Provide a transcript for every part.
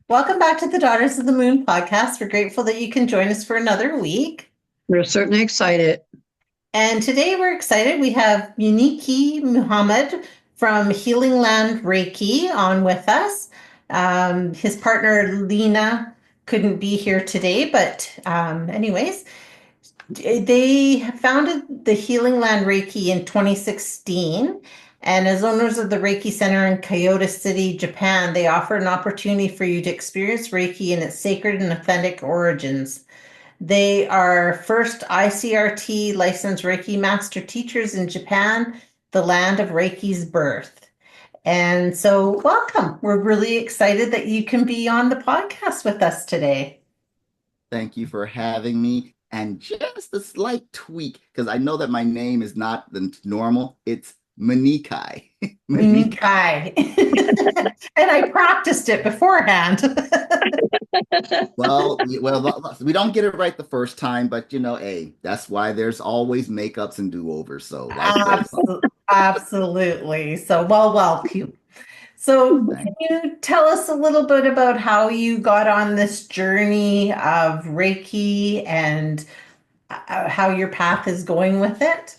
Welcome back to the Daughters of the Moon podcast. We're grateful that you can join us for another week. We're certainly excited. And today we're excited. We have Muniqui Muhammad from Healing Land Reiki on with us. His partner, Lena, couldn't be here today, but anyways, they founded the Healing Land Reiki in 2016. And as owners of the Reiki Center in Kyoto City, Japan, they offer an opportunity for you to experience Reiki in its sacred and authentic origins. They are first ICRT licensed Reiki master teachers in Japan, the land of Reiki's birth. And so, welcome. We're really excited that you can be on the podcast with us today. Thank you for having me. And just a slight tweak, because I know that my name is not the normal. It's Muniqui. Muniqui. And I practiced it beforehand. Well, we don't get it right the first time, but hey, that's why there's always makeups and do-overs. So life goes on. Absolutely. So, welcome. So, can you tell us a little bit about how you got on this journey of Reiki and how your path is going with it?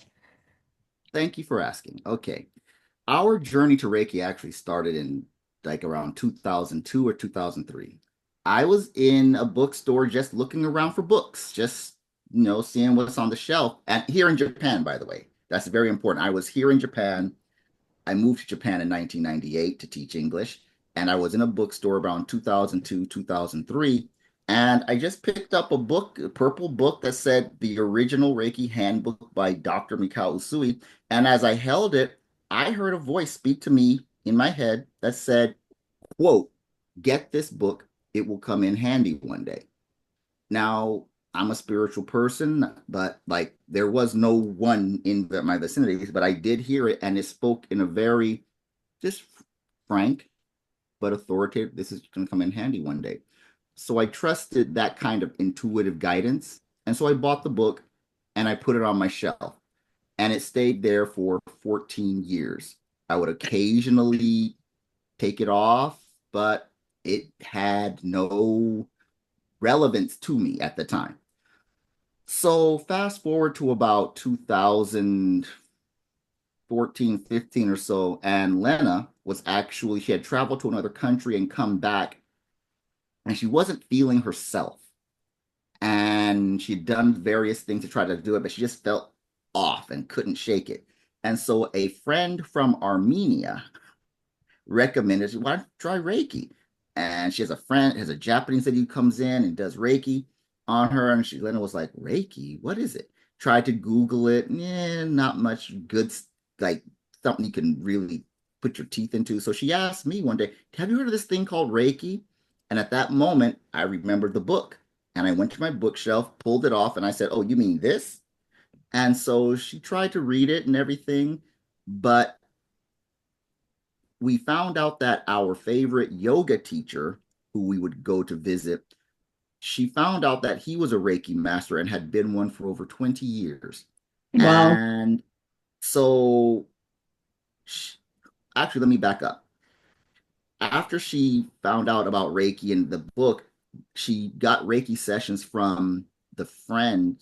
Thank you for asking. Okay. Our journey to Reiki actually started in like around 2002 or 2003. I was in a bookstore just looking around for books, just, seeing what's on the shelf. And here in Japan, by the way, that's very important. I was here in Japan. I moved to Japan in 1998 to teach English, and I was in a bookstore around 2002, 2003, and I just picked up a book, a purple book that said the original Reiki handbook by Dr. Mikao Usui. And as I held it, I heard a voice speak to me in my head that said, quote, get this book, it will come in handy one day. Now, I'm a spiritual person, but like there was no one in my vicinity, but I did hear it and it spoke in a very just frank but authoritative. This is going to come in handy one day. So I trusted that kind of intuitive guidance. And so I bought the book and I put it on my shelf and it stayed there for 14 years. I would occasionally take it off, but it had no relevance to me at the time. So fast forward to about 2014, 15 or so, and Lena she had traveled to another country and come back, and she wasn't feeling herself. And she'd done various things to try to do it, but she just felt off and couldn't shake it. And so a friend from Armenia recommended, why don't you try Reiki? And she has a friend, has a Japanese lady who comes in and does Reiki on her. And Lena was like, Reiki, what is it? Tried to Google it. Yeah, not much good, like something you can really put your teeth into. So she asked me one day, have you heard of this thing called Reiki? And at that moment, I remembered the book. And I went to my bookshelf, pulled it off, and I said, oh, you mean this? And so she tried to read it and everything. But we found out that our favorite yoga teacher, who we would go to visit, she found out that he was a Reiki master and had been one for over 20 years. Wow. And so, actually, let me back up. After she found out about Reiki in the book, she got Reiki sessions from the friend,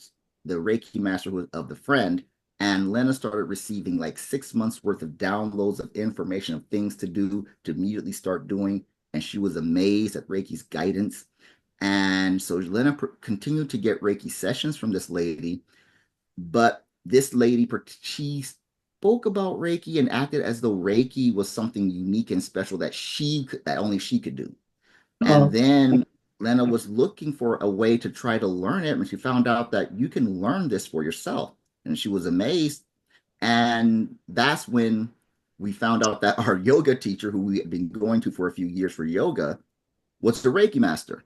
the Reiki master of the friend, and Lena started receiving like 6 months worth of downloads of information of things to do to immediately start doing. And she was amazed at Reiki's guidance. And so Lena continued to get Reiki sessions from this lady. But this lady, she spoke about Reiki and acted as though Reiki was something unique and special that only she could do. And Oh, then Lena was looking for a way to try to learn it, and she found out that you can learn this for yourself. And she was amazed. And that's when we found out that our yoga teacher, who we had been going to for a few years for yoga, was the Reiki master.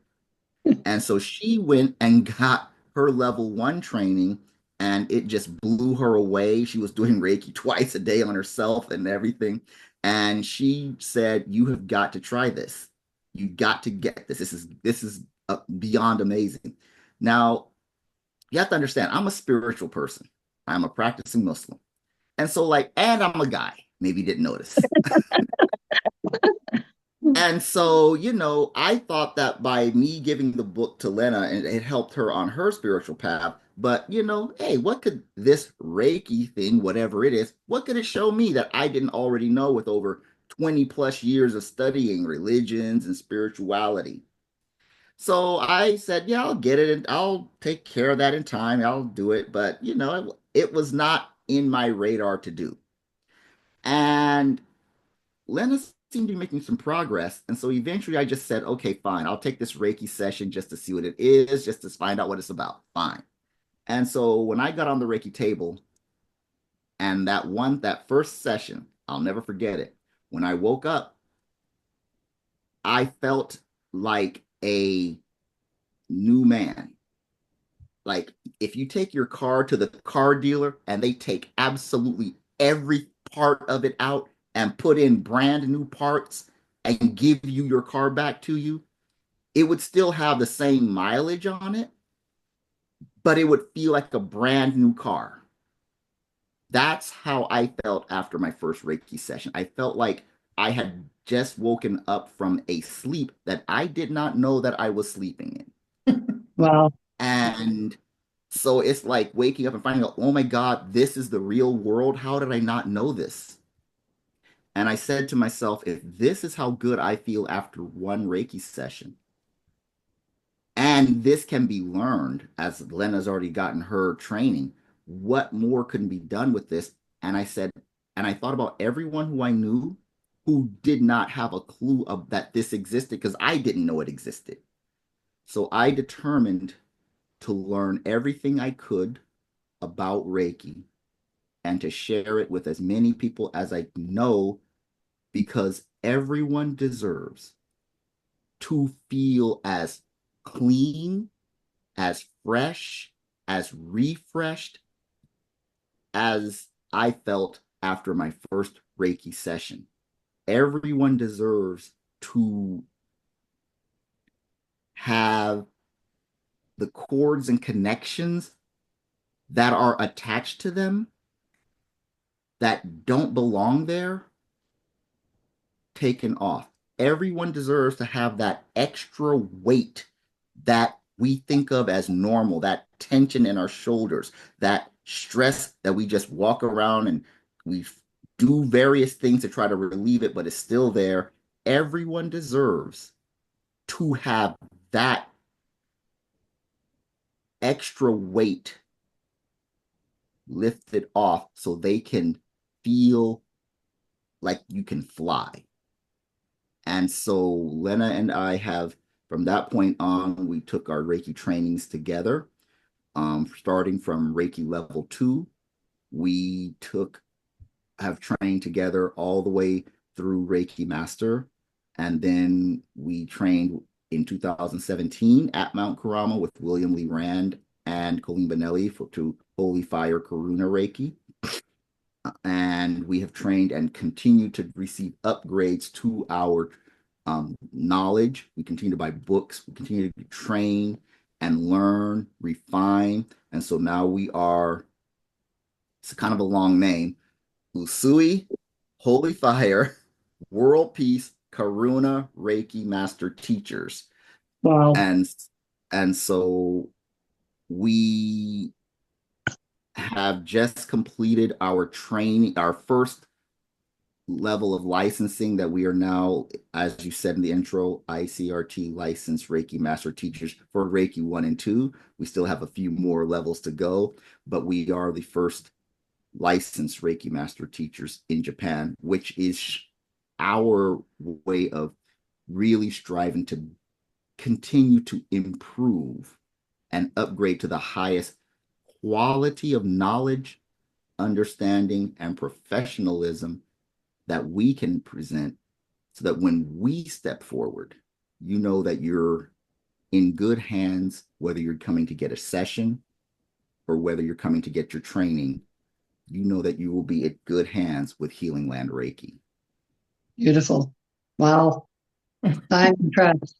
And so she went and got her level 1 training, and it just blew her away. She was doing Reiki twice a day on herself and everything. And she said, you have got to try this. You got to get this. This is beyond amazing. Now, you have to understand, I'm a spiritual person. I'm a practicing Muslim. And so and I'm a guy. Maybe you didn't notice. And so, I thought that by me giving the book to Lena, and it helped her on her spiritual path. But, hey, what could this Reiki thing, whatever it is, what could it show me that I didn't already know with over 20 plus years of studying religions and spirituality? So I said, yeah, I'll get it and I'll take care of that in time. I'll do it. But, it was not in my radar to do. And Lena seemed to be making some progress. And so eventually I just said, okay, fine, I'll take this Reiki session just to see what it is, just to find out what it's about. Fine. And so when I got on the Reiki table and that first session, I'll never forget it. When I woke up, I felt like a new man. Like if you take your car to the car dealer and they take absolutely every part of it out and put in brand new parts and give you your car back to you, it would still have the same mileage on it, but it would feel like a brand new car. That's how I felt after my first Reiki session. I felt like I had just woken up from a sleep that I did not know that I was sleeping in. Wow. And so it's like waking up and finding out, oh my God, this is the real world. How did I not know this? And I said to myself, if this is how good I feel after one Reiki session, and this can be learned as Lena's already gotten her training, what more can be done with this? And I said, and I thought about everyone who I knew who did not have a clue of that this existed because I didn't know it existed. So I determined to learn everything I could about Reiki and to share it with as many people as I know because everyone deserves to feel as clean, as fresh, as refreshed as I felt after my first Reiki session. Everyone deserves to have the cords and connections that are attached to them that don't belong there taken off. Everyone deserves to have that extra weight that we think of as normal, that tension in our shoulders, that stress that we just walk around and we do various things to try to relieve it, but it's still there. Everyone deserves to have that extra weight lifted off so they can feel like you can fly. And so Lena and I have, from that point on, we took our Reiki trainings together. Starting from Reiki level 2, we have trained together all the way through Reiki Master. And then we trained in 2017 at Mount Karama with William Lee Rand and Colleen Benelli to Holy Fire Karuna Reiki. And we have trained and continue to receive upgrades to our knowledge. We continue to buy books. We continue to train and learn, refine. And so now we are, it's kind of a long name, Usui, Holy Fire, World Peace, Karuna, Reiki Master Teachers. Wow. And so we have just completed our training, our first level of licensing that we are now, as you said in the intro, ICRT licensed Reiki Master Teachers for Reiki 1 and 2. We still have a few more levels to go, but we are the first licensed Reiki Master Teachers in Japan, which is our way of really striving to continue to improve and upgrade to the highest quality of knowledge, understanding, and professionalism that we can present so that when we step forward, you know that you're in good hands, whether you're coming to get a session or whether you're coming to get your training, you know that you will be in good hands with Healing Land Reiki. Beautiful. Wow. I'm impressed.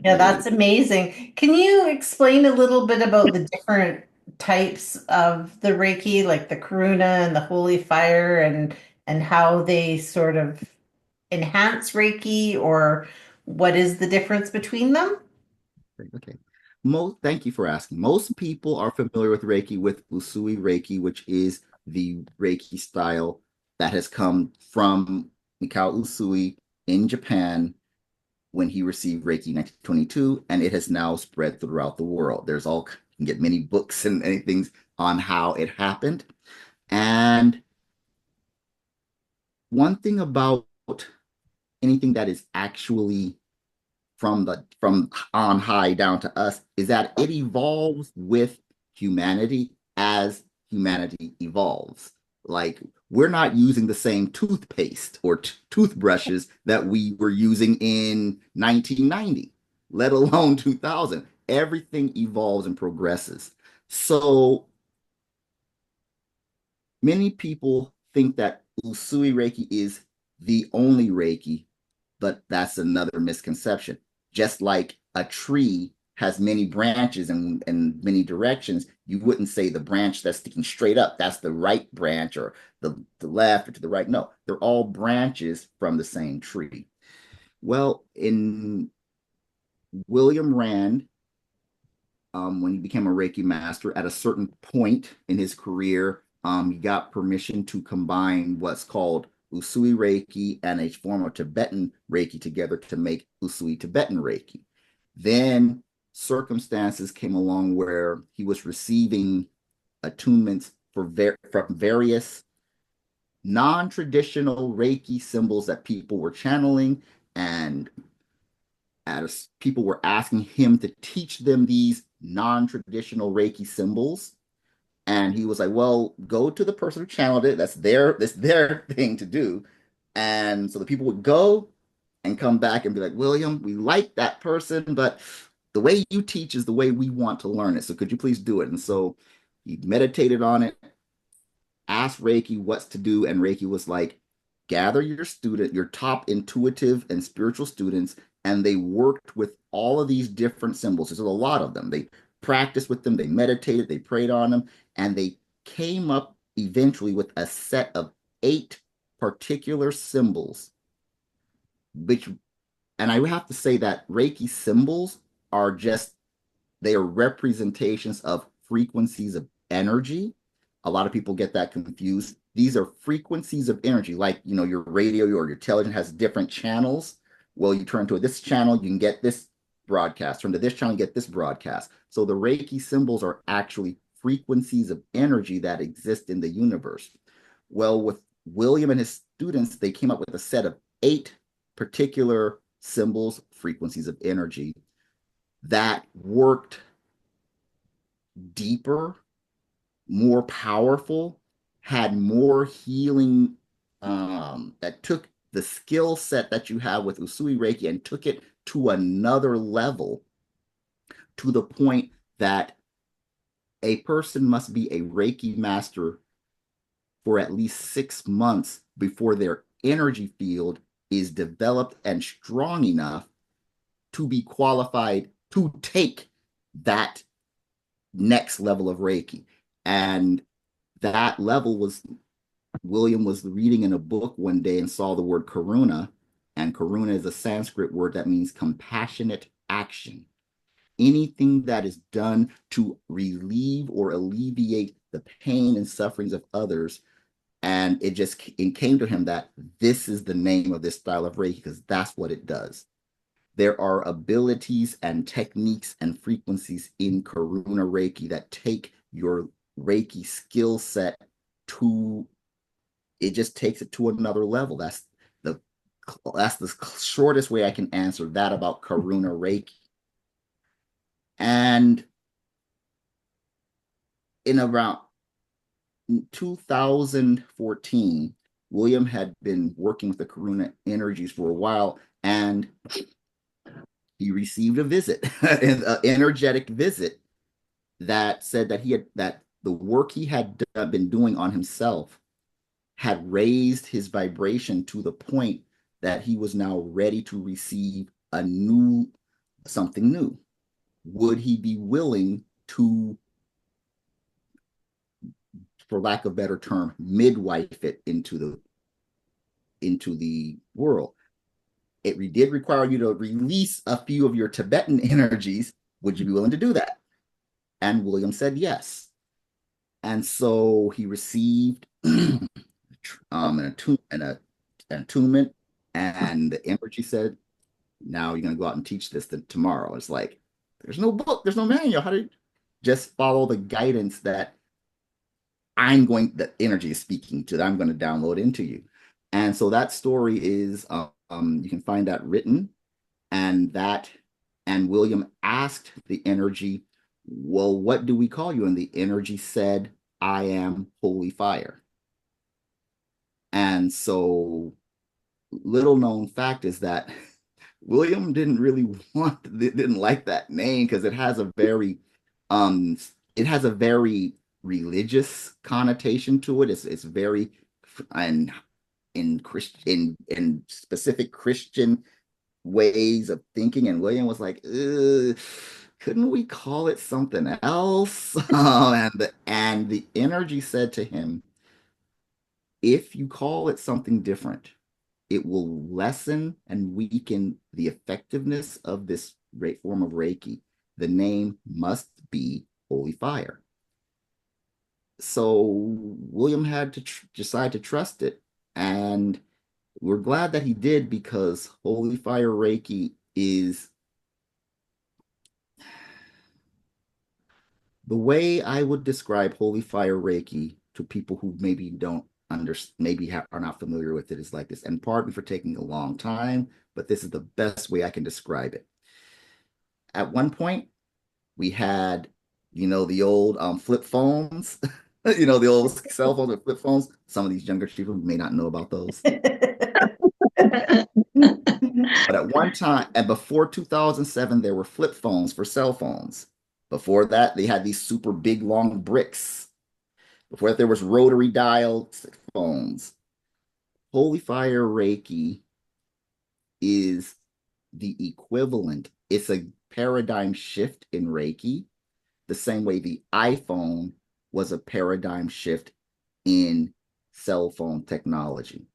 Yeah, that's amazing. Can you explain a little bit about the different types of the Reiki, like the Karuna and the Holy Fire, and how they sort of enhance Reiki, or what is the difference between them? Okay. Thank you for asking. Most people are familiar with Reiki, with Usui Reiki, which is the Reiki style that has come from Mikao Usui in Japan when he received Reiki in 1922, and it has now spread throughout the world. You can get many books and many things on how it happened. And one thing about anything that is actually from on high down to us is that it evolves with humanity as humanity evolves. Like, we're not using the same toothpaste or toothbrushes that we were using in 1990, let alone 2000. Everything evolves and progresses. So many people think that Usui Reiki is the only Reiki, but that's another misconception. Just like a tree has many branches and many directions, you wouldn't say the branch that's sticking straight up, that's the right branch, or the left or to the right. No, they're all branches from the same tree. Well, in William Rand, when he became a Reiki master, at a certain point in his career, he got permission to combine what's called Usui Reiki and a form of Tibetan Reiki together to make Usui Tibetan Reiki. Then circumstances came along where he was receiving attunements from various non-traditional Reiki symbols that people were channeling, and as people were asking him to teach them these non-traditional Reiki symbols. And he was like, well, go to the person who channeled it. That's their thing to do. And so the people would go and come back and be like, William, we like that person, but the way you teach is the way we want to learn it. So could you please do it? And so he meditated on it, asked Reiki what's to do, and Reiki was like, gather your top intuitive and spiritual students, and they worked with all of these different symbols. There's a lot of them. They practiced with them, they meditated, they prayed on them, and they came up eventually with a set of 8 particular symbols, which, and I would have to say that Reiki symbols are just, they are representations of frequencies of energy. A lot of people get that confused. These are frequencies of energy, like, your radio or your television has different channels. Well, you turn to this channel, you can get this broadcast. Turn to this channel, you get this broadcast. So the Reiki symbols are actually frequencies of energy that exist in the universe. Well, with William and his students, they came up with a set of 8 particular symbols, frequencies of energy, that worked deeper, more powerful, had more healing, that took the skill set that you have with Usui Reiki and took it to another level, to the point that a person must be a Reiki master for at least 6 months before their energy field is developed and strong enough to be qualified to take that next level of Reiki. And that level was, William was reading in a book one day and saw the word karuna, and karuna is a Sanskrit word that means compassionate action. Anything that is done to relieve or alleviate the pain and sufferings of others. And it came to him that this is the name of this style of Reiki, because that's what it does. There are abilities and techniques and frequencies in Karuna Reiki that take your Reiki skill set to, it just takes it to another level. The that's the shortest way I can answer that about Karuna Reiki. And in around 2014, William had been working with the Karuna energies for a while, and he received a visit, an energetic visit, that said that the work he had been doing on himself had raised his vibration to the point that he was now ready to receive something new. Would he be willing to, for lack of a better term, midwife it into the world? it did require you to release a few of your Tibetan energies. Would you be willing to do that? And William said yes. And so he received an attunement, and the energy said, now you're going to go out and teach this tomorrow. It's like, there's no book, there's no manual. How do you just follow the guidance that the energy is speaking to, that I'm going to download into you. And so that story is, you can find that written, and William asked the energy, well, what do we call you? And the energy said, I am holy fire. And so, little known fact is that William didn't like that name, because it has a very religious connotation to it. It's very, and in specific Christian ways of thinking. And William was like, couldn't we call it something else? And the energy said to him, if you call it something different, it will lessen and weaken the effectiveness of this form of Reiki. The name must be holy fire. So William had to decide to trust it. And we're glad that he did, because holy fire Reiki is the way I would describe holy fire Reiki to people who maybe don't are not familiar with it, is like this. And pardon me for taking a long time, but this is the best way I can describe it. At one point, we had, the old flip phones, the old cell phones with flip phones. Some of these younger people may not know about those. But at one time, and before 2007, there were flip phones for cell phones. Before that, they had these super big, long bricks. Before that, there was rotary dial phones. Holy Fire Reiki is the equivalent. It's a paradigm shift in Reiki, the same way the iPhone was a paradigm shift in cell phone technology.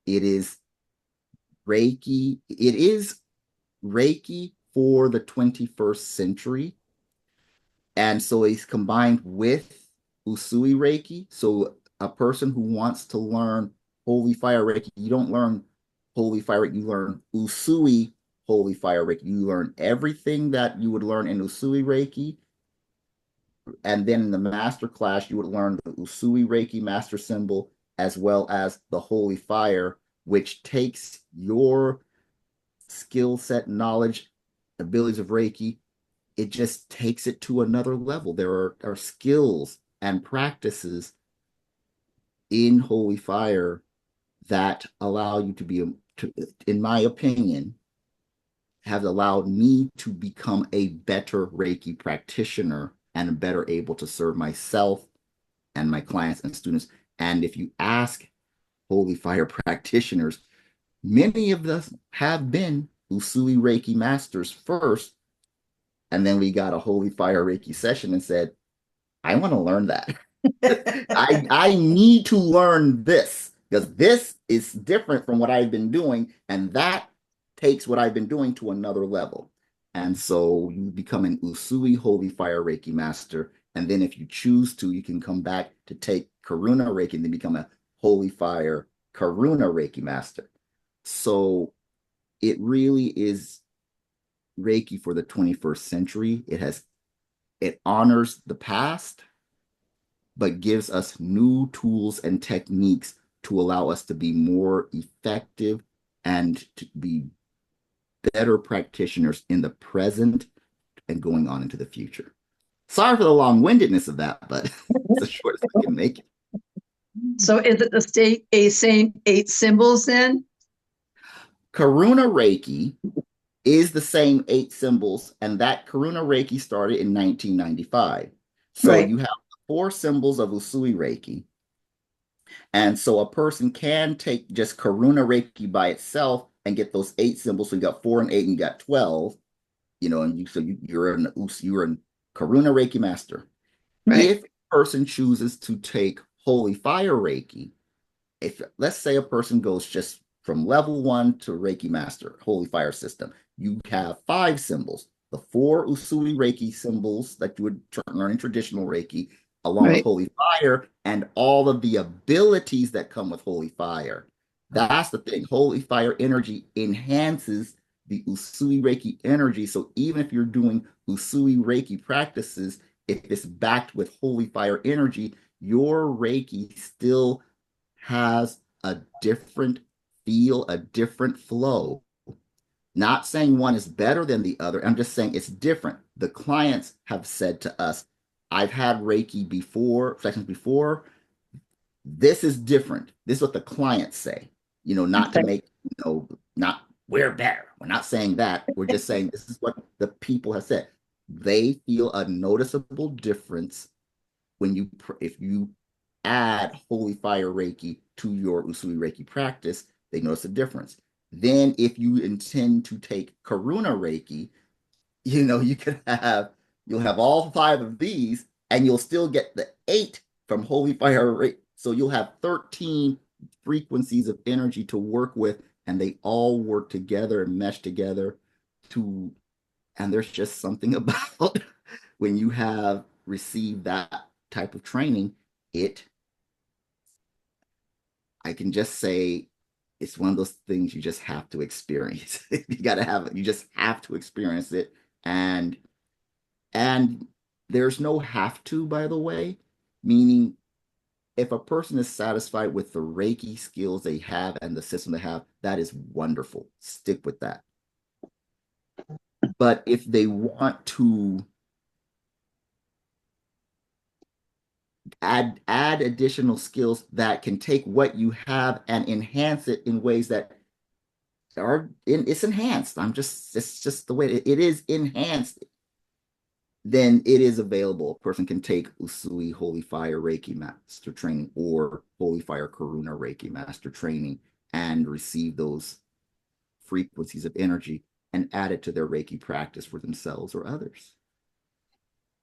It is Reiki. It is Reiki for the 21st century. And so it's combined with Usui Reiki. So a person who wants to learn Holy Fire Reiki, you don't learn Holy Fire Reiki, you learn Usui Holy Fire Reiki. You learn everything that you would learn in Usui Reiki. And then in the master class, you would learn the Usui Reiki master symbol, as well as the Holy Fire, which takes your skill set, knowledge, abilities of Reiki. It just takes it to another level. There are skills and practices in Holy Fire that allow you in my opinion, have allowed me to become a better Reiki practitioner and better able to serve myself and my clients and students. And if you ask Holy Fire practitioners, many of us have been Usui Reiki masters first, and then we got a Holy Fire Reiki session and said, I want to learn that. I need to learn this, because this is different from what I've been doing, and that takes what I've been doing to another level. And so you become an Usui Holy Fire Reiki master. And then if you choose to, you can come back to take Karuna Reiki and then become a Holy Fire Karuna Reiki master. So it really is Reiki for the 21st century. It honors the past, but gives us new tools and techniques to allow us to be more effective and to be better practitioners in the present and going on into the future. Sorry for the long-windedness of that, but it's the shortest I can make it. So is it the same 8 symbols then? Karuna Reiki is the same 8 symbols, and that Karuna Reiki started in 1995. So Right. you have 4 symbols of Usui Reiki. And so a person can take just Karuna Reiki by itself and get those 8 symbols. So you got 4 and 8, and you got 12. And you're an Karuna Reiki master. Right. If a person chooses to take Holy Fire Reiki, if let's say a person goes just from level 1 to Reiki Master, Holy Fire System. You have 5 symbols, the 4 Usui Reiki symbols that you would learn in traditional Reiki, along with Holy Fire, and all of the abilities that come with Holy Fire. That's the thing. Holy Fire energy enhances the Usui Reiki energy. So even if you're doing Usui Reiki practices, if it's backed with Holy Fire energy, your Reiki still has a different feel, a different flow. Not saying one is better than the other. I'm just saying it's different. The clients have said to us, I've had Reiki before, sessions before. This is different. This is what the clients say, not to make, not we're better. We're not saying that. We're just saying this is what the people have said. They feel a noticeable difference if you add Holy Fire Reiki to your Usui Reiki practice, they notice a difference. Then if you intend to take Karuna Reiki, you'll have all 5 of these and you'll still get the 8 from Holy Fire Reiki. So you'll have 13 frequencies of energy to work with, and they all work together and mesh together and there's just something about when you have received that type of training, I can just say it's one of those things you just have to experience. You just have to experience it. And there's no have to, by the way, meaning if a person is satisfied with the Reiki skills they have and the system they have, that is wonderful. Stick with that. But if they want to add additional skills that can take what you have and enhance it in ways that it's enhanced. It's just the way it is enhanced. Then it is available. A person can take Usui Holy Fire Reiki Master Training or Holy Fire Karuna Reiki Master Training and receive those frequencies of energy and add it to their Reiki practice for themselves or others.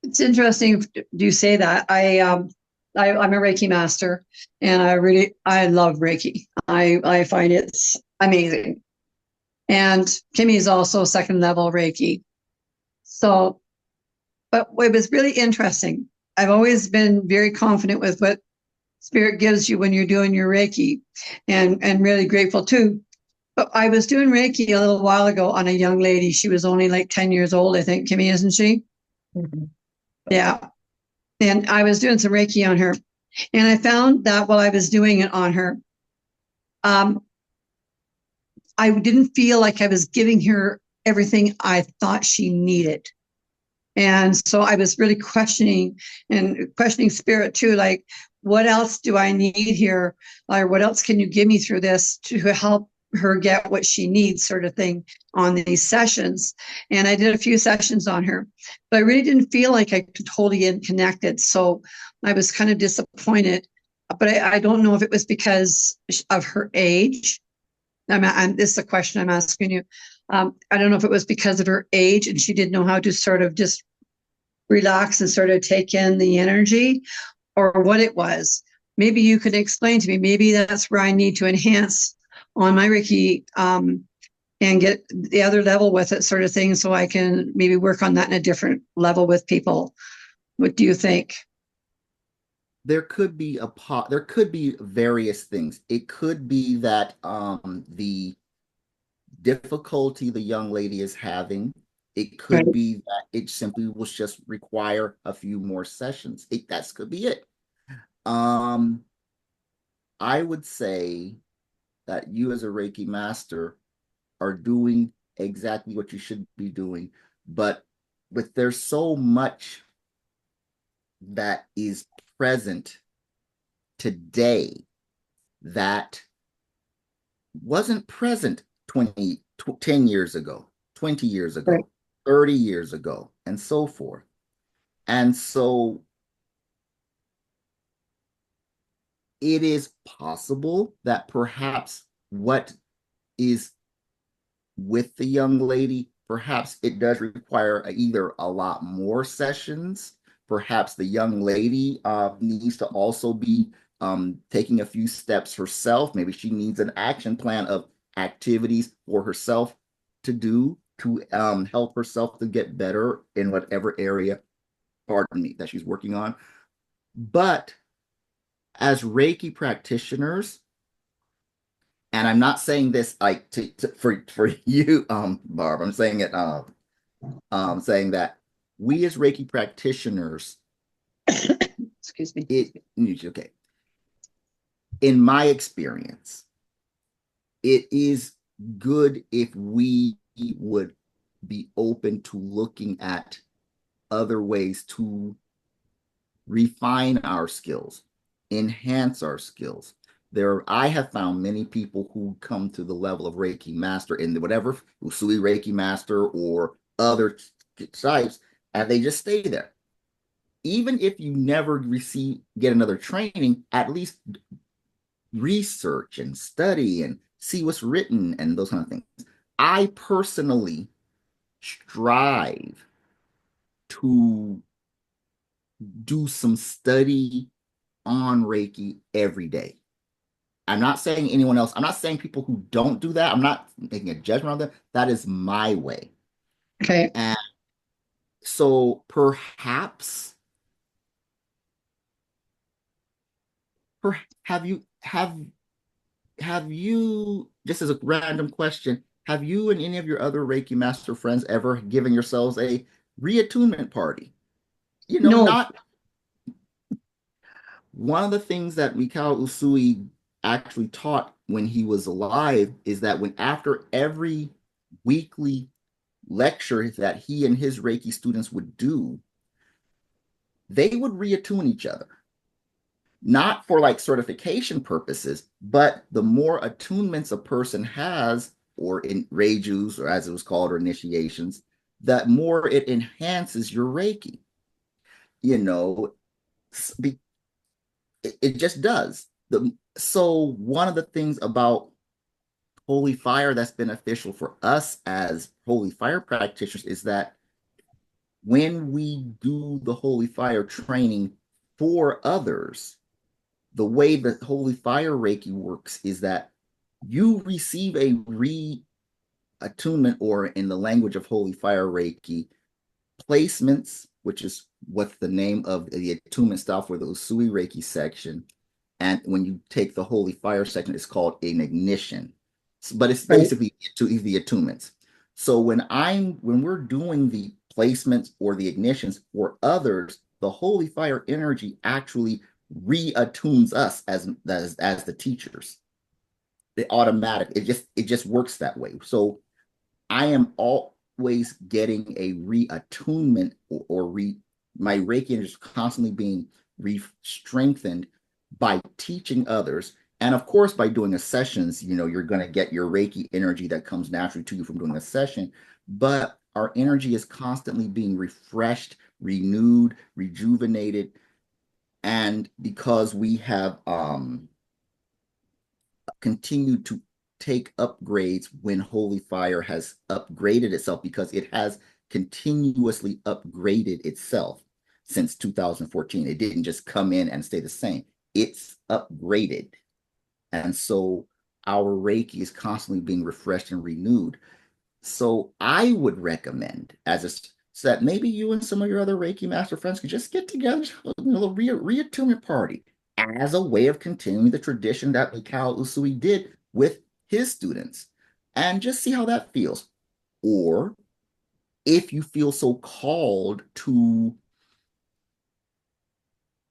It's interesting you say that. I'm a Reiki master, and I love Reiki. I find it's amazing. And Kimmy is also second level Reiki. So, but it was really interesting. I've always been very confident with what Spirit gives you when you're doing your Reiki, and really grateful too. But I was doing Reiki a little while ago on a young lady. She was only like 10 years old, I think. Kimmy, isn't she? Mm-hmm. Yeah. And I was doing some Reiki on her. And I found that while I was doing it on her, I didn't feel like I was giving her everything I thought she needed. And so I was really questioning Spirit too, like, what else do I need here? Or what else can you give me through this to help her get what she needs, sort of thing, on these sessions. And I did a few sessions on her, but I really didn't feel like I could totally get connected. So I was kind of disappointed, but I don't know if it was because of her age. This is a question I'm asking you. I don't know if it was because of her age and she didn't know how to sort of just relax and sort of take in the energy, or what it was. Maybe you could explain to me. Maybe that's where I need to enhance on my Reiki and get the other level with it, sort of thing, so I can maybe work on that in a different level with people. What do you think? There could be various things. It could be that the difficulty the young lady is having, it could be that it simply will just require a few more sessions. That could be it. I would say that you as a Reiki master are doing exactly what you should be doing, but there's so much that is present today that wasn't present 10 years ago, 20 years ago, right, 30 years ago, and so forth. And so it is possible that perhaps what is with the young lady, perhaps it does require either a lot more sessions. Perhaps the young lady needs to also be taking a few steps herself. Maybe she needs an action plan of activities for herself to do to help herself to get better in whatever area, pardon me, that she's working on. But as Reiki practitioners, and I'm not saying this like for you, Barb. I'm saying it, saying that we as Reiki practitioners, excuse me, okay. In my experience, it is good if we would be open to looking at other ways to refine our skills, enhance our skills. I have found many people who come to the level of Reiki master in whatever Usui Reiki master or other types, and they just stay there. Even if you never get another training, at least research and study and see what's written and those kind of things. I personally strive to do some study on Reiki every day. I'm not saying anyone else, I'm not saying people who don't do that. I'm not making a judgment on them. That is my way. Okay. And so perhaps have you, just as a random question, have you and any of your other Reiki master friends ever given yourselves a reattunement party? No. Not one of the things that Mikao Usui actually taught when he was alive is that after every weekly lecture that he and his Reiki students would do, they would reattune each other. Not for like certification purposes, but the more attunements a person has, or in reijus, or as it was called, or initiations, that more it enhances your Reiki. It just does. So one of the things about holy fire that's beneficial for us as holy fire practitioners is that when we do the holy fire training for others, the way that holy fire Reiki works is that you receive a reattunement, or in the language of holy fire Reiki, placements, which is what's the name of the attunement style for the Usui Reiki section. And when you take the holy fire section, it's called an ignition. But it's basically the attunements. So when we're doing the placements or the ignitions for others, the holy fire energy actually reattunes us as the teachers. It just works that way. So I am always getting a reattunement, my Reiki energy is constantly being strengthened by teaching others. And of course, by doing a sessions, you're going to get your Reiki energy that comes naturally to you from doing a session. But our energy is constantly being refreshed, renewed, rejuvenated. And because we have continued to take upgrades when Holy Fire has upgraded itself, because it has continuously upgraded itself since 2014. It didn't just come in and stay the same. It's upgraded. And so our Reiki is constantly being refreshed and renewed. So I would recommend, so that maybe you and some of your other Reiki master friends could just get together, a little reattunement party, as a way of continuing the tradition that Mikao Usui did with his students, and just see how that feels. Or if you feel so called to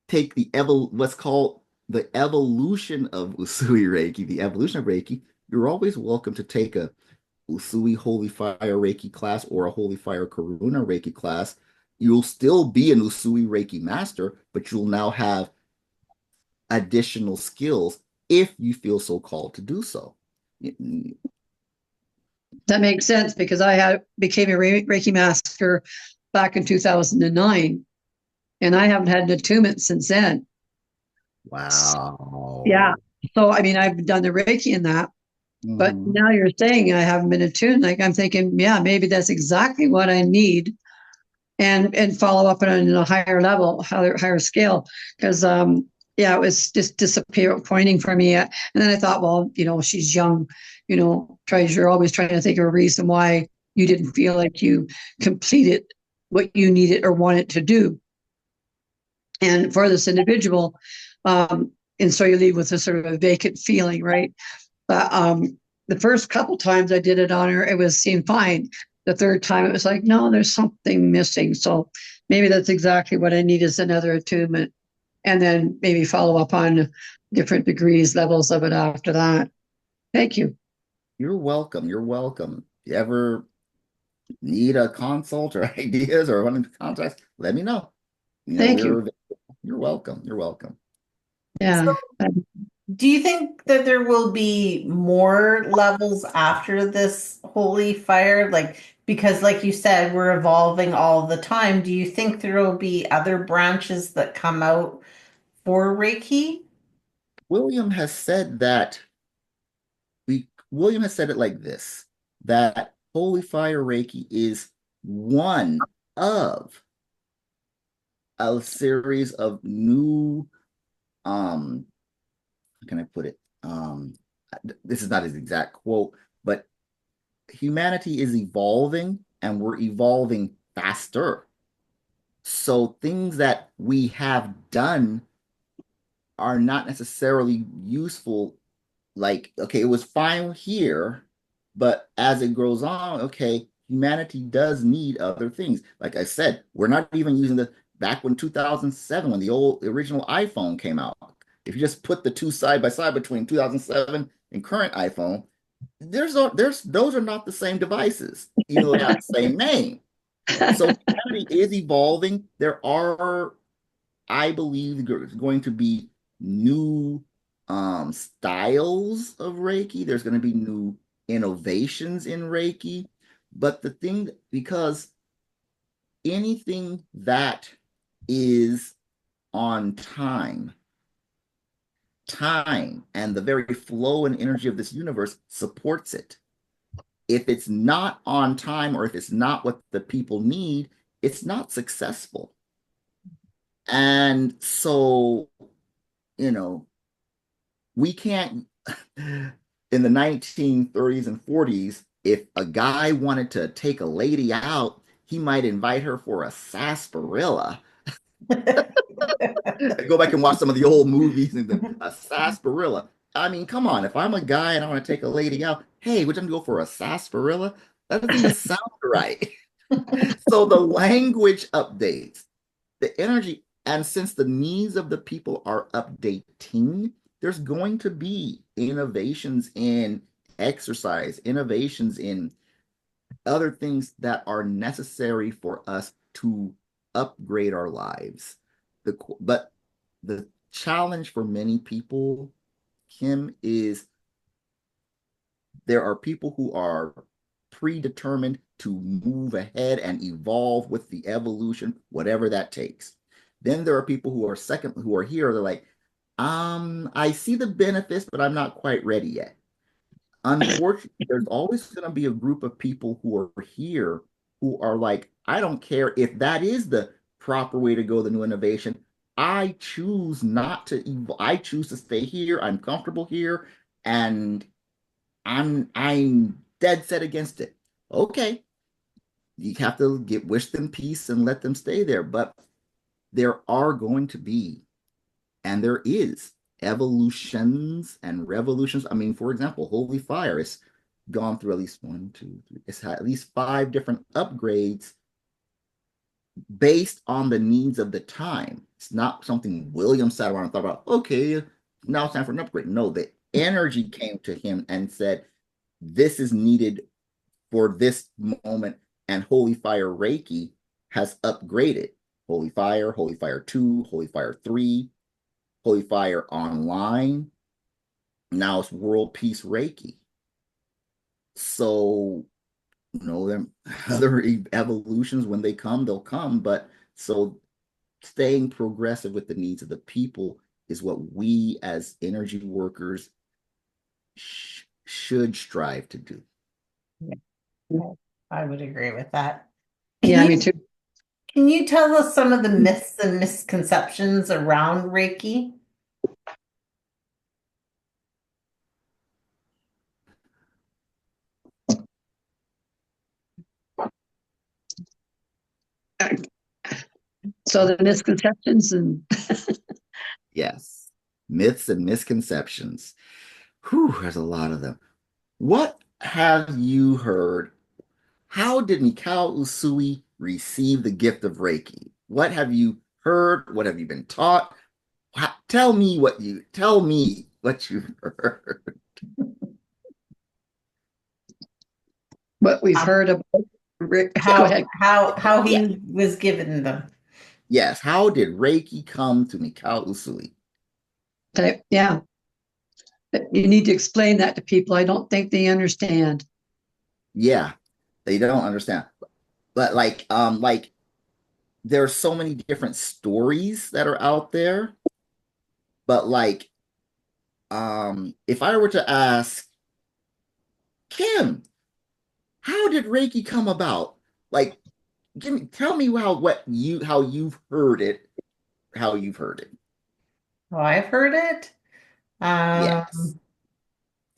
take what's called the evolution of Usui Reiki, the evolution of Reiki, you're always welcome to take a Usui Holy Fire Reiki class or a Holy Fire Karuna Reiki class. You'll still be an Usui Reiki master, but you'll now have additional skills if you feel so called to do so. That makes sense, because I became a Reiki master back in 2009, and I haven't had an attunement since then. Wow. Yeah. So, I mean, I've done the Reiki in that, but now you're saying I haven't been attuned. Like, I'm thinking, yeah, maybe that's exactly what I need, and follow up on a higher level, higher scale. Because yeah, it was just disappointing for me. And then I thought, well, she's young, you're always trying to think of a reason why you didn't feel like you completed what you needed or wanted to do. And for this individual, and so you leave with a sort of a vacant feeling, right? But the first couple times I did it on her, it seemed fine. The third time it was like, no, there's something missing. So maybe that's exactly what I need is another attunement. And then maybe follow up on different degrees, levels of it after that. Thank you. You're welcome. You're welcome. You ever need a consult or ideas or want to contact, let me know. Thank you. You're welcome. You're welcome. Yeah. Do you think that there will be more levels after this holy fire? Because like you said, we're evolving all the time. Do you think there will be other branches that come out for Reiki? William has said that William has said it like this, that Holy Fire Reiki is one of a series of new, how can I put it? This is not his exact quote, but humanity is evolving and we're evolving faster. So things that we have done are not necessarily useful. Like, okay, it was fine here, but as it grows on, okay, humanity does need other things. Like I said, we're not even using back when 2007, when the original iPhone came out. If you just put the two side by side between 2007 and current iPhone, those are not the same devices, even though they have the same name. So humanity is evolving. There are, I believe, going to be new styles of Reiki. There's going to be new innovations in Reiki. But the thing, because anything that is on time and the very flow and energy of this universe supports it. If it's not on time or if it's not what the people need, it's not successful. And so, we can't, in the 1930s and 40s, if a guy wanted to take a lady out, he might invite her for a sarsaparilla. Go back and watch some of the old movies and a sarsaparilla. I mean, come on. If I'm a guy and I want to take a lady out, hey, would you go for a sarsaparilla? That doesn't even sound right. So the language updates, the energy, and since the needs of the people are updating, there's going to be innovations in exercise, innovations in other things that are necessary for us to upgrade our lives. But the challenge for many people, Kim, is there are people who are predetermined to move ahead and evolve with the evolution, whatever that takes. Then there are people who are here, they're like, I see the benefits, but I'm not quite ready yet. Unfortunately, there's always going to be a group of people who are here who are like, I don't care if that is the proper way to go, the new innovation. I choose not to, I choose to stay here. I'm comfortable here. And I'm dead set against it. Okay, you have to wish them peace and let them stay there. But there are going to be, and there is, evolutions and revolutions. I mean, for example, Holy Fire has gone through at least one, two, three. It's had at least 5 different upgrades based on the needs of the time. It's not something William sat around and thought about. Okay, now it's time for an upgrade. No, the energy came to him and said, this is needed for this moment, and Holy Fire Reiki has upgraded. Holy Fire, Holy Fire 2, Holy Fire 3, Holy Fire Online. Now it's World Peace Reiki. So, them other evolutions, when they come, they'll come. But so staying progressive with the needs of the people is what we as energy workers should strive to do. I would agree with that. Yeah, me too. Can you tell us some of the myths and misconceptions around Reiki? So the misconceptions and Yes. Myths and misconceptions. Whew, there's a lot of them. What have you heard? How did Mikao Usui receive the gift of Reiki? What have you heard? What have you been taught? Tell me what you heard. what we've Um, heard about. Go how ahead. how Yeah. he was given them. Yes. How did Reiki come to Mikao Usui? Okay. Yeah. You need to explain that to people. I don't think they understand. Yeah, they don't understand. But like there are so many different stories that are out there. But like, if I were to ask Kim, how did Reiki come about? Like, tell me how you've heard it, how you've heard it. Oh, I've heard it. Yes.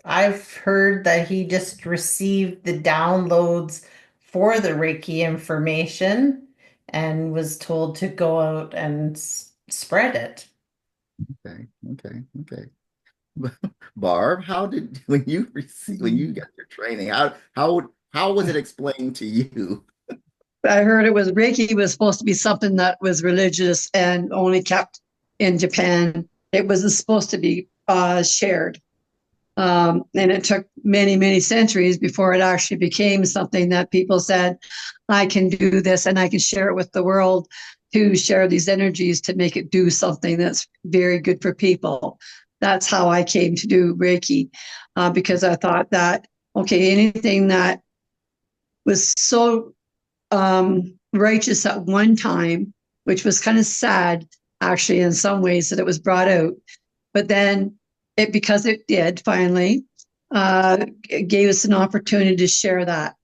I've heard that he just received the downloads for the Reiki information and was told to go out and spread it. Okay. Okay. Okay. Barb, how did when you got your training, how was it explained to you? I heard it was Reiki was supposed to be something that was religious and only kept in Japan. It wasn't supposed to be shared. And it took many, many centuries before it actually became something that people said, I can do this and I can share it with the world to share these energies to make it do something that's very good for people. That's how I came to do Reiki because I thought that, okay, anything that was so righteous at one time, which was kind of sad, actually, in some ways that it was brought out. But then because it did finally, it gave us an opportunity to share that.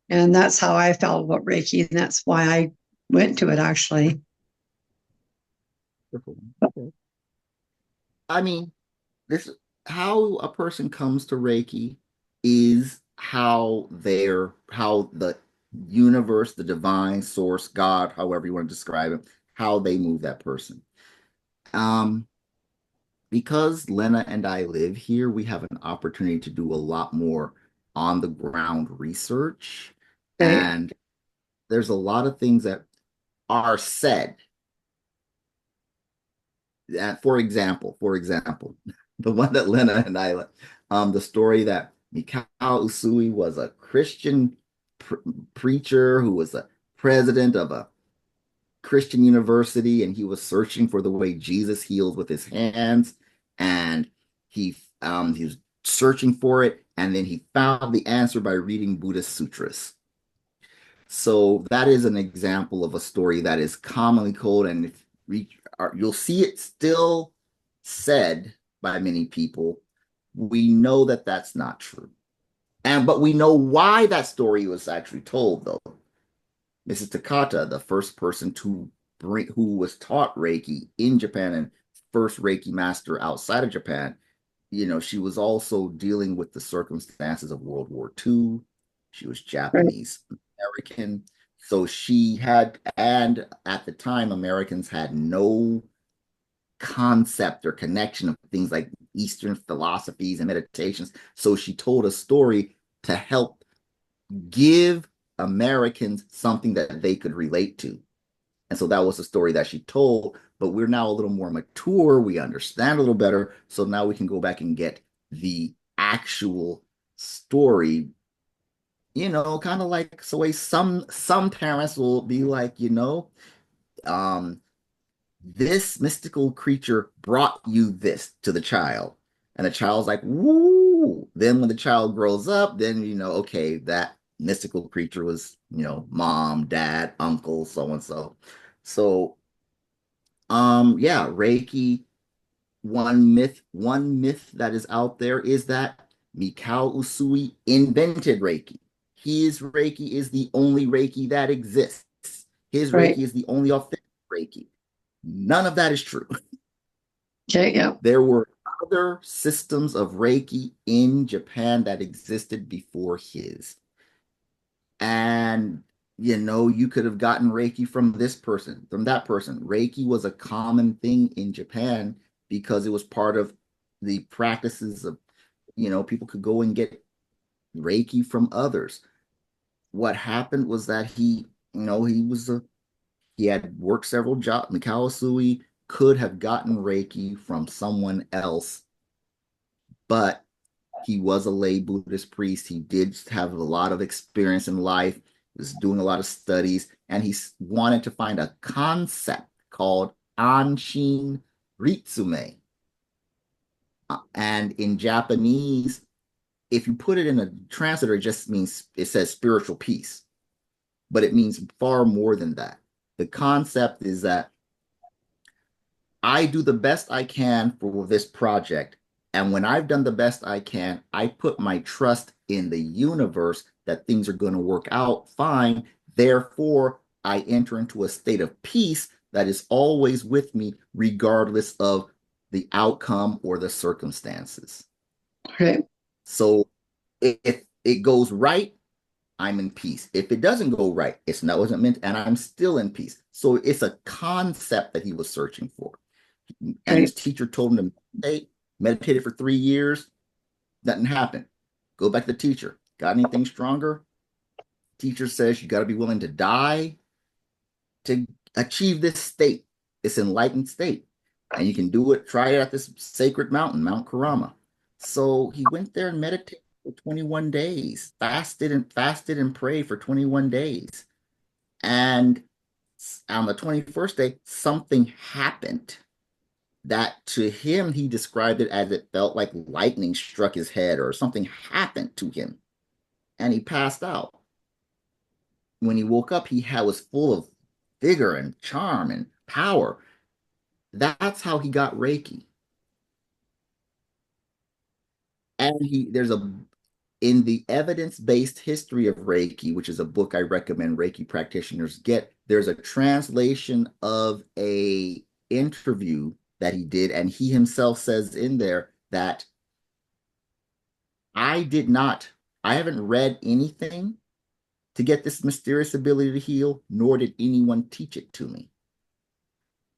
And that's how I felt about Reiki. And that's why I went to it, actually. Okay. I mean, this how a person comes to Reiki is how the universe, the divine source, God, however you want to describe it, how they move that person. Um, because Lena and I live here, we have an opportunity to do a lot more on the ground research. Right. And there's a lot of things that are said. For example, the one that Lena and I, the story that Mikao Usui was a Christian pr preacher who was a president of a Christian university, and he was searching for the way Jesus heals with his hands, and he was searching for it, and then he found the answer by reading Buddhist sutras. So that is an example of a story that is commonly told, and if you'll see it still said by many people. We know that that's not true, but we know why that story was actually told, though. Mrs. Takata, the first person who was taught Reiki in Japan and first Reiki master outside of Japan, she was also dealing with the circumstances of World War II. She was Right. Japanese American. So she had, and at the time, Americans had no concept or connection of things like Eastern philosophies and meditations. So she told a story to help give Americans something that they could relate to. And so that was the story that she told. But we're now a little more mature. We understand a little better. So now we can go back and get the actual story. Kind of like so way some parents will be like, um, this mystical creature brought you this to the child. And the child's like, woo. Then when the child grows up, then okay, that mystical creature was, mom, dad, uncle, so and so. So yeah, Reiki, one myth that is out there is that Mikao Usui invented Reiki. His Reiki is the only Reiki that exists. His Right. Reiki is the only authentic Reiki. None of that is true. Okay. Yeah. There were other systems of Reiki in Japan that existed before his. And you could have gotten Reiki from this person, from that person. Reiki was a common thing in Japan because it was part of the practices of, people could go and get Reiki from others. What happened was that he had worked several jobs. Mikao Usui could have gotten Reiki from someone else, but he was a lay Buddhist priest. He did have a lot of experience in life, was doing a lot of studies, and he wanted to find a concept called Anshin Ritsume. And in Japanese, if you put it in a translator, it says spiritual peace, but it means far more than that. The concept is that I do the best I can for this project. And when I've done the best I can, I put my trust in the universe that things are going to work out fine. Therefore, I enter into a state of peace that is always with me, regardless of the outcome or the circumstances. Okay. So if it goes right, I'm in peace. If it doesn't go right, wasn't meant, and I'm still in peace. So it's a concept that he was searching for. And his teacher told him to meditate, meditated for 3 years. Nothing happened. Go back to the teacher. Got anything stronger? Teacher says you got to be willing to die to achieve this state, this enlightened state. And you can do it, try it at this sacred mountain, Mount Karama. So he went there and meditated for 21 days, fasted and prayed for 21 days. And on the 21st day, something happened that to him, he described it as it felt like lightning struck his head or something happened to him. And he passed out. When he woke up, was full of vigor and charm and power. That's how he got Reiki. And in the evidence-based history of Reiki, which is a book I recommend Reiki practitioners get, there's a translation of a interview that he did, and he himself says in there that I haven't read anything to get this mysterious ability to heal, nor did anyone teach it to me.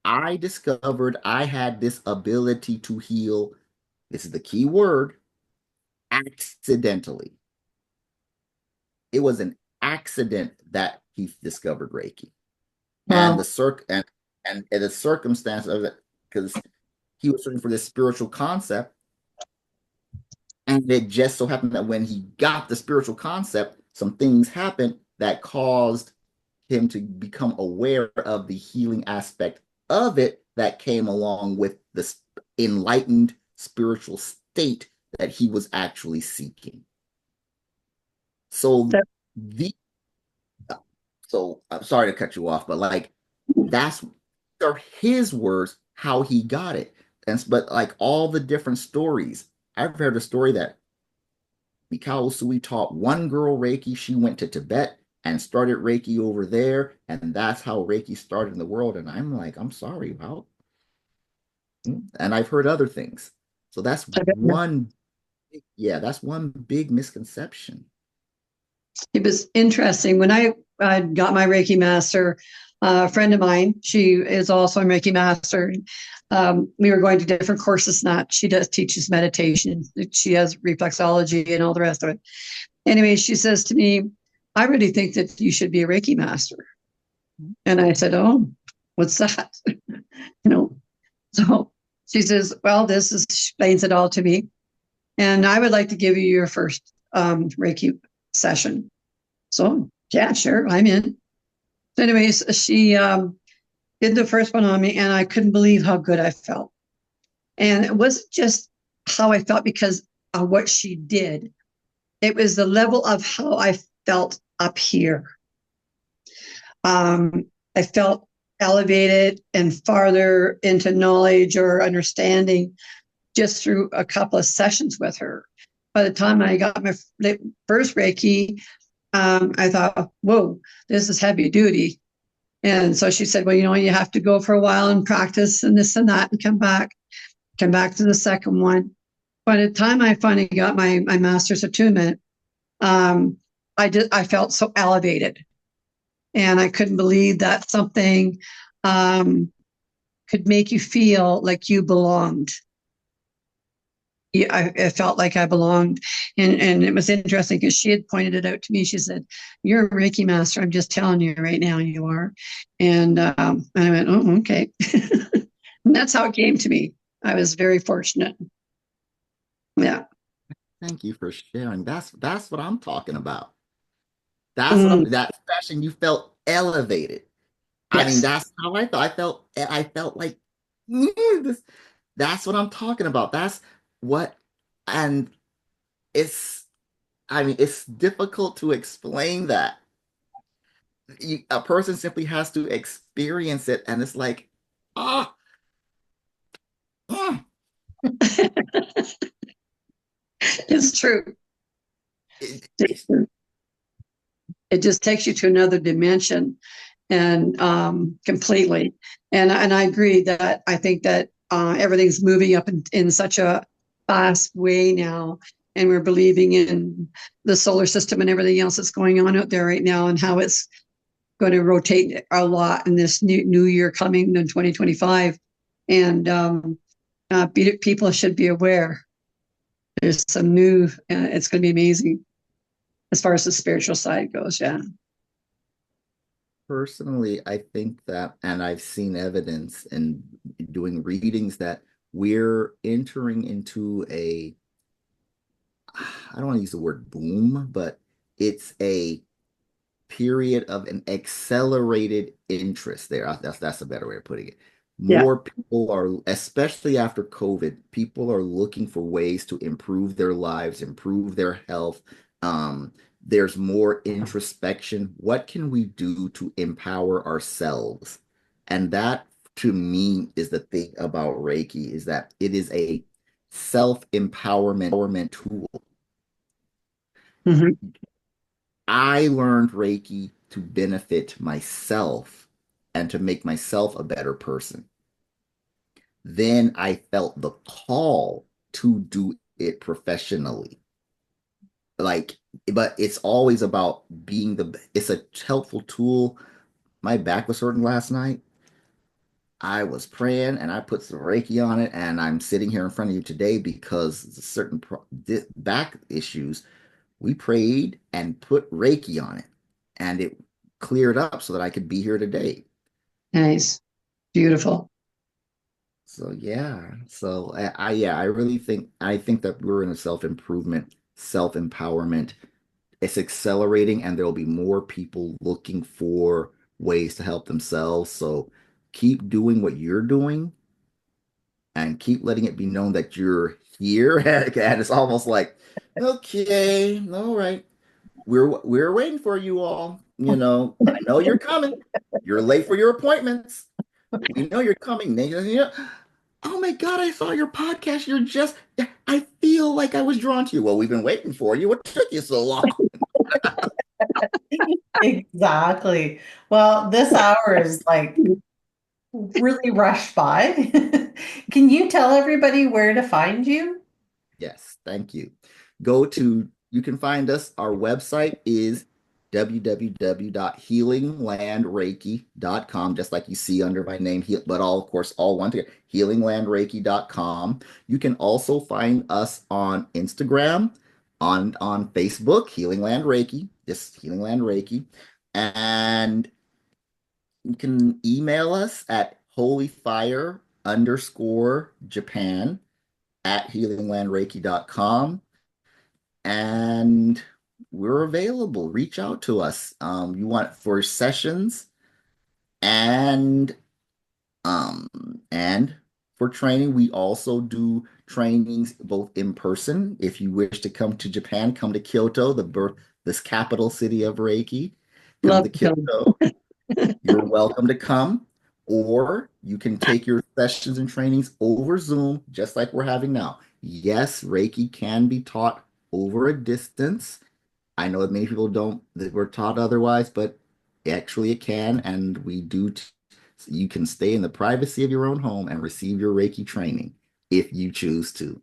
I discovered I had this ability to heal, this is the key word, accidentally. It was an accident that he discovered Reiki. Wow. And the circumstance of it, because he was searching for this spiritual concept. And it just so happened that when he got the spiritual concept, some things happened that caused him to become aware of the healing aspect of it that came along with this enlightened spiritual state that he was actually seeking. So I'm sorry to cut you off, but those are his words, how he got it. But all the different stories, I've heard a story that Mikao Usui taught one girl Reiki. She went to Tibet and started Reiki over there, and that's how Reiki started in the world. And I'm like, I'm sorry, how? And I've heard other things. So that's one big misconception. It was interesting when I got my Reiki master. A friend of mine, she is also a Reiki master. We were going to different courses. She teaches meditation. She has reflexology and all the rest of it. Anyway, she says to me, I really think that you should be a Reiki master. And I said, oh, what's that? So she says, well, explains it all to me. And I would like to give you your first Reiki session. So yeah, sure, I'm in. So anyways, she did the first one on me, and I couldn't believe how good I felt. And it wasn't just how I felt because of what she did. It was the level of how I felt up here. I felt elevated and farther into knowledge or understanding just through a couple of sessions with her. By the time I got my first Reiki, I thought, whoa, this is heavy duty. And so she said, well, you have to go for a while and practice and this and that and come back to the second one. By the time I finally got my master's attunement, I felt so elevated. And I couldn't believe that something could make you feel like you belonged. Yeah, I felt like I belonged. And it was interesting because she had pointed it out to me. She said, "You're a Reiki master. I'm just telling you right now, you are." And I went, "Oh, okay." And that's how it came to me. I was very fortunate. Yeah. Thank you for sharing. That's what I'm talking about. That's what Mm, I'm that fashion you felt elevated. I mean, yes. that's how I felt. I felt like this. That's what I'm talking about. That's what, and it's, I mean, it's difficult to explain that. A person simply has to experience it, and it's like, ah, ah. It's true. It- It's true. It just takes you to another dimension and completely. And I agree that I think that everything's moving up in such a fast way now, and we're believing in the solar system and everything else that's going on out there right now, and how it's going to rotate a lot in this new year coming in 2025. And people should be aware. There's some new. It's going to be amazing as far as the spiritual side goes. Yeah. Personally, I think that, and I've seen evidence in doing readings that we're entering into I don't want to use the word boom, but it's a period of an accelerated interest there. That's a better way of putting it. Yeah. More people are, especially after COVID, people are looking for ways to improve their lives, improve their health. Um, there's more introspection. What can we do to empower ourselves? And that, to me, is the thing about Reiki, is that it is a self-empowerment tool. Mm-hmm. I learned Reiki to benefit myself and to make myself a better person. Then I felt the call to do it professionally. Like, but it's always about it's a helpful tool. My back was hurting last night. I was praying and I put some Reiki on it, and I'm sitting here in front of you today because certain back issues. We prayed and put Reiki on it, and it cleared up so that I could be here today. Nice. Beautiful. So yeah, so yeah, I think that we're in a self-improvement, self-empowerment. It's accelerating, and there will be more people looking for ways to help themselves. So keep doing what you're doing, and keep letting it be known that you're here. And it's almost like, okay, all right, we're waiting for you all. I know you're coming. You're late for your appointments. We know you're coming. Oh my God, I saw your podcast. I feel like I was drawn to you. Well, we've been waiting for you. What took you so long? Exactly. Well, this hour is like really rushed by. Can you tell everybody where to find you? Yes, thank you. You can find us. Our website is www.healinglandreiki.com, just like you see under my name, but all, of course, all one together, healinglandreiki.com. You can also find us on Instagram, on Facebook, Healing Land Reiki, just Healing Land Reiki. And you can email us at holyfire_Japan@healinglandreiki.com, and we're available. Reach out to us. You want for sessions and um and for training. We also do trainings both in person. If you wish to come to Japan, come to Kyoto, this capital city of Reiki. Come Love to to come. Kyoto. You're welcome to come, or you can take your sessions and trainings over Zoom, just like we're having now. Yes, Reiki can be taught over a distance. I know that many people don't, that were taught otherwise, but actually it can, and we do. So you can stay in the privacy of your own home and receive your Reiki training if you choose to.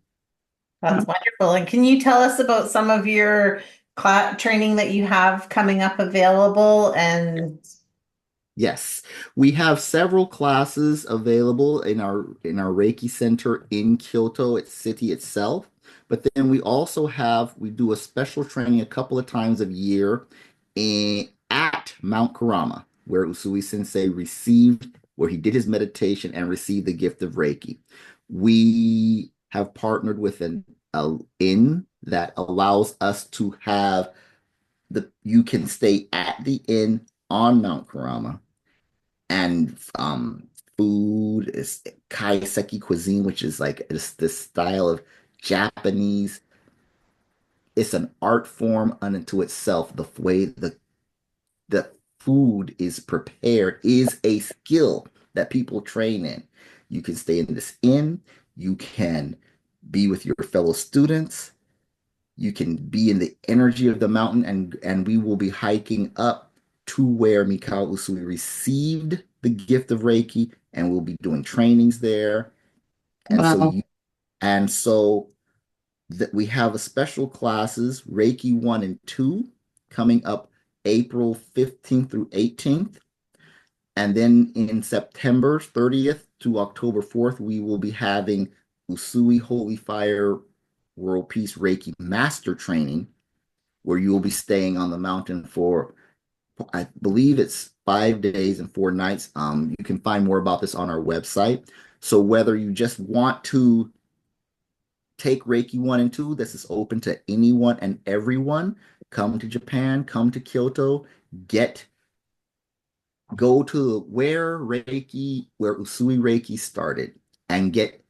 That's wonderful. And can you tell us about some of your training that you have coming up available? And Yes, we have several classes available in our Reiki Center in Kyoto, its city itself. But then we do a special training a couple of times a year at Mount Kurama, where Usui Sensei where he did his meditation and received the gift of Reiki. We have partnered with an inn that allows us to have you can stay at the inn on Mount Kurama, and food is kaiseki cuisine, which is like this style of Japanese. It's an art form unto itself. The way the food is prepared is a skill that people train in. You can stay in this inn. You can be with your fellow students. You can be in the energy of the mountain, and we will be hiking up to where Mikao Usui received the gift of Reiki, and we'll be doing trainings there. And so Wow. you and so that we have a special classes, Reiki I and II, coming up April 15th through 18th. And then in September 30th to October 4th, we will be having Usui Holy Fire World Peace Reiki Master Training, where you will be staying on the mountain for, I believe it's 5 days and 4 nights. You can find more about this on our website. So whether you just want to take Reiki I and II, this is open to anyone and everyone. Come to Japan, come to Kyoto, go to where Usui Reiki started and get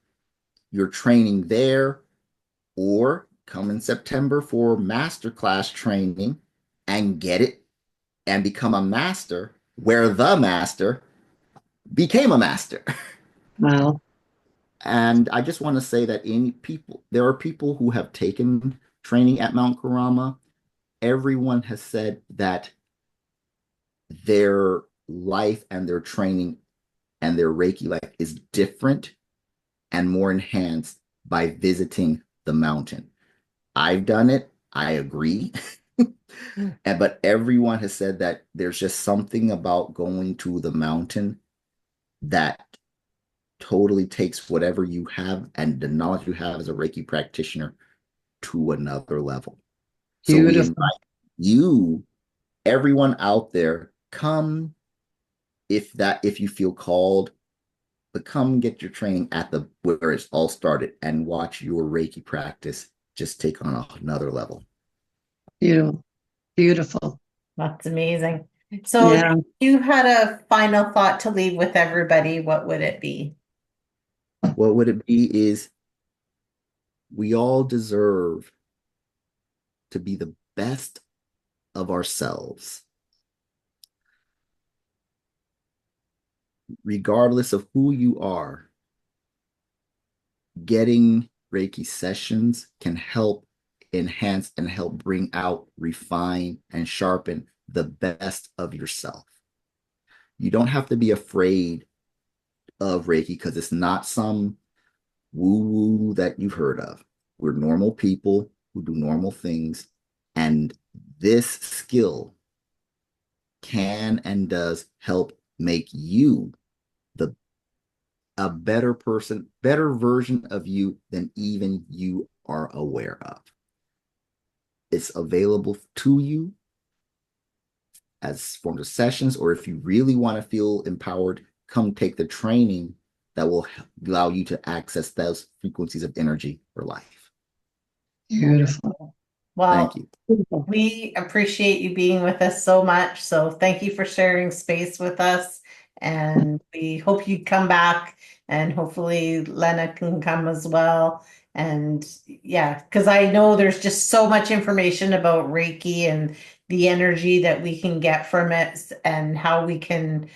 your training there, or come in September for masterclass training and get it and become a master where the master became a master. Wow. And I just want to say that there are people who have taken training at Mount Kurama. Everyone has said that their life and their training and their Reiki life is different and more enhanced by visiting the mountain. I've done it. I agree. But everyone has said that there's just something about going to the mountain that totally takes whatever you have and the knowledge you have as a Reiki practitioner to another level. So we invite Beautiful. you, everyone out there, come if you feel called, but come get your training at the where it's all started and watch your Reiki practice just take on another level. Beautiful. Beautiful. that's amazing. So if Yeah. you had a final thought to leave with everybody, what would it be? What would it be is we all deserve to be the best of ourselves, regardless of who you are. Getting Reiki sessions can help enhance and help bring out, refine, and sharpen the best of yourself. You don't have to be afraid of Reiki because it's not some woo woo that you've heard of. We're normal people who do normal things, and this skill can and does help make you the a better person, better version of you than even you are aware of. It's available to you as forms of sessions, or if you really want to feel empowered, come take the training that will allow you to access those frequencies of energy for life. Beautiful. Thank Well, you. Beautiful. we appreciate you being with us so much. So thank you for sharing space with us. And we hope you come back, and hopefully Lena can come as well. And yeah, because I know there's just so much information about Reiki and the energy that we can get from it and how we can,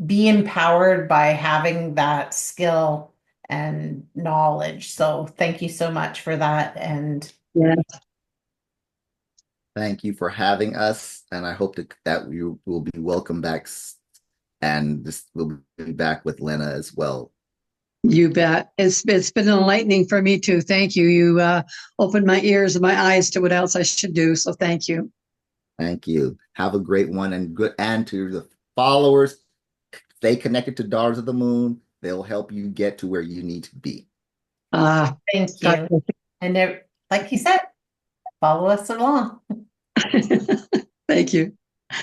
be empowered by having that skill and knowledge. So thank you so much for that. And Yeah. Thank you for having us, and I hope that you will be welcome back, and this will be back with Lena as well. You bet. It's been enlightening for me too. Thank you. You opened my ears and my eyes to what else I should do. So thank you. Thank you. Have a great one, and to the followers, stay connected to Daughters of the Moon. They'll help you get to where you need to be. Thank you. And like you said, follow us along. Thank you.